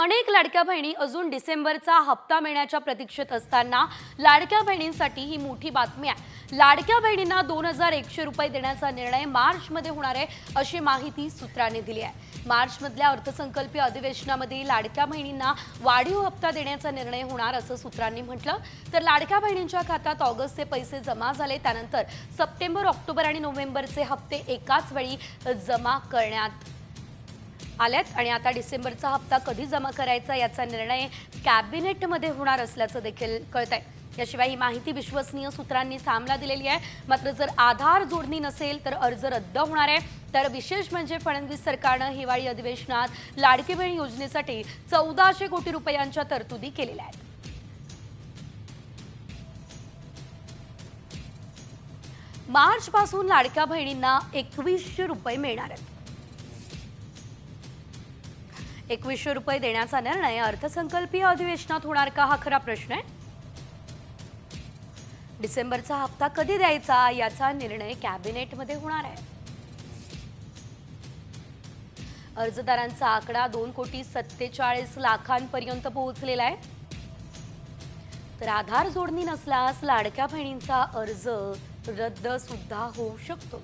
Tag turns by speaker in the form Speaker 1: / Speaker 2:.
Speaker 1: अनेक लाडक्या बहिणी अजून डिसेंबरचा हप्ता मिळण्याच्या प्रतीक्षेत असताना लाडक्या बहिणींसाठी ही मोठी बातमी आहे। लाडक्या बहिणींना 2100 रुपये देण्याचा निर्णय मार्चमध्ये होणार आहे अशी माहिती सूत्रांनी दिली आहे। मार्चमधल्या अर्थसंकल्पीय अधिवेशनामध्ये लाडक्या बहिणींना वाढीव हप्ता देण्याचा निर्णय होणार असं सूत्रांनी म्हटलं। तर लाडक्या बहिणींच्या खात्यात ऑगस्टचे पैसे जमा झाले, त्यानंतर सप्टेंबर, ऑक्टोबर आणि नोव्हेंबरचे हप्ते एकाच वेळी जमा करण्यात आलेत आणि आता डिसेंबरचा हप्ता कधी जमा करायचा याचा निर्णय कॅबिनेटमध्ये होणार असल्याचं देखील कळतंय। याशिवाय ही माहिती विश्वसनीय सूत्रांनी सामना दिलेली आहे। मात्र जर आधार जोडणी नसेल तर अर्ज रद्द होणार आहे। तर विशेष म्हणजे फडणवीस सरकारनं हिवाळी अधिवेशनात लाडकी बहीण योजनेसाठी 1400 कोटी रुपयांच्या तरतुदी केलेल्या आहेत। मार्च पासून लाडक्या बहिणींना 2100 रुपये मिळणार आहेत। 2100 रुपये देण्याचा निर्णय अर्थसंकल्पीय अधिवेशनात होणार का, हा खरा प्रश्न आहे। डिसेंबरचा हप्ता कधी द्यायचा याचा निर्णय कॅबिनेटमध्ये होणार आहे। अर्जदारांचा आकडा 2,47,00,000 पोहोचलेला आहे। तर आधार जोडणी नसल्यास लाडक्या बहिणींचा अर्ज रद्द सुद्धा होऊ शकतो।